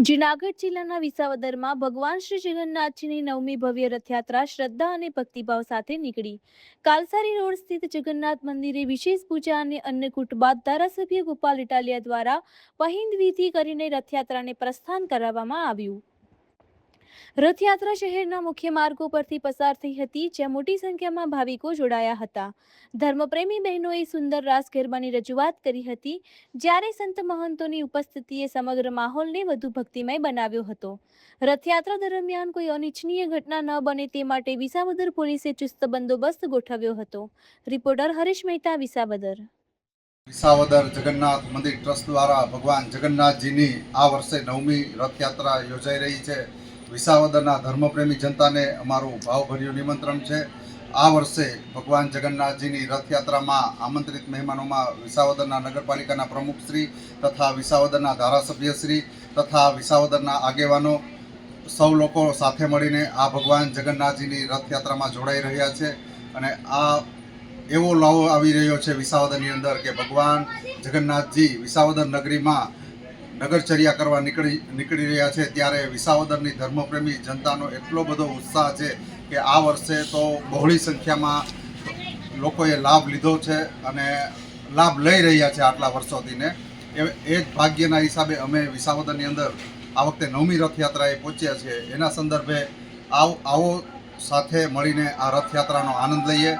જૂનાગઢ જિલ્લાના વિસાવદરમાં ભગવાન શ્રી જગન્નાથજીની નવમી ભવ્ય રથયાત્રા શ્રદ્ધા અને ભક્તિભાવ સાથે નીકળી. કાલસારી રોડ સ્થિત જગન્નાથ મંદિરે વિશેષ પૂજા અને અન્નકૂટ બાદ ધારાસભ્ય ગોપાલ ઇટાલિયા દ્વારા પહિંદ વિધિ કરીને રથયાત્રાને પ્રસ્થાન કરાવવામાં આવ્યું. રથયાત્રા શહેરના મુખ્ય માર્ગો પરથી પસાર થઈ હતી, જ્યાં મોટી સંખ્યામાં ભાવિકો જોડાયા હતા. ધર્મપ્રેમી બહેનોએ સુંદર રાસ ગરબાની રજૂઆત કરી હતી, જ્યારે સંત મહંતોની ઉપસ્થિતિએ સમગ્ર માહોલને વધુ ભક્તિમય બનાવ્યો હતો. રથયાત્રા દરમિયાન કોઈ અનિચ્છનીય ઘટના ન બને તે માટે વિસાવદર પોલીસે ચુસ્ત બંદોબસ્ત ગોઠવ્યો હતો. રિપોર્ટર હરીશ મહેતા, વિસાવદર. વિસાવદર જગન્નાથ મંદિર ટ્રસ્ટ દ્વારા ભગવાન જગન્નાથજીની આ વર્ષે 9મી રથયાત્રા યોજાઈ રહી છે. વિસાવદરના ધર્મપ્રેમી જનતાને અમારું ભાવભર્યું નિમંત્રણ છે. આ વર્ષે ભગવાન જગન્નાથજીની રથયાત્રામાં આમંત્રિત મહેમાનોમાં વિસાવદરના નગરપાલિકાના પ્રમુખશ્રી તથા વિસાવદરના ધારાસભ્યશ્રી તથા વિસાવદરના આગેવાનો સૌ લોકો સાથે મળીને આ ભગવાન જગન્નાથજીની રથયાત્રામાં જોડાઈ રહ્યા છે. અને આ એવો લાવો આવી રહ્યો છે વિસાવદરની અંદર કે ભગવાન જગન્નાથજી વિસાવદર નગરીમાં નગરચર્યા કરવા નીકળી રહ્યા છે. ત્યારે વિસાવદરની ધર્મપ્રેમી જનતાનો એટલો બધો ઉત્સાહ છે કે આ વર્ષે તો બહોળી સંખ્યામાં લોકોએ લાભ લીધો છે અને લાભ લઈ રહ્યા છે આટલા વર્ષોથીને. એ જ ભાગ્યના હિસાબે અમે વિસાવદરની અંદર આ વખતે 9મી રથયાત્રાએ પહોંચ્યા છીએ. એના સંદર્ભે આવો સાથે મળીને આ રથયાત્રાનો આનંદ લઈએ.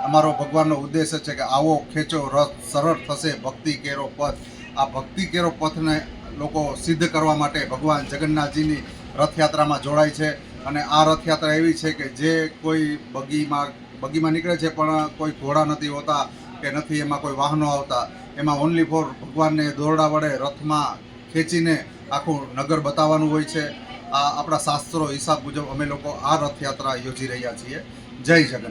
અમારો ભગવાનનો ઉદ્દેશ છે કે આવો ખેંચો રથ, સરળ થશે ભક્તિ કેરો પથ. આ ભક્તિ કેરો પથને લોકો સિદ્ધ કરવા માટે ભગવાન જગન્નાથજીની રથયાત્રામાં જોડાય છે. અને આ રથયાત્રા એવી છે કે જે કોઈ બગીમાં નીકળે છે પણ કોઈ ઘોડા નથી હોતા કે નથી એમાં કોઈ વાહનો આવતા. એમાં ઓનલી ફોર ભગવાનને દોરડા વડે રથમાં ખેંચીને આખું નગર બતાવવાનું હોય છે. આ આપણા શાસ્ત્રો હિસાબ મુજબ અમે લોકો આ રથયાત્રા યોજી રહ્યા છીએ. જય જગન્નાથ.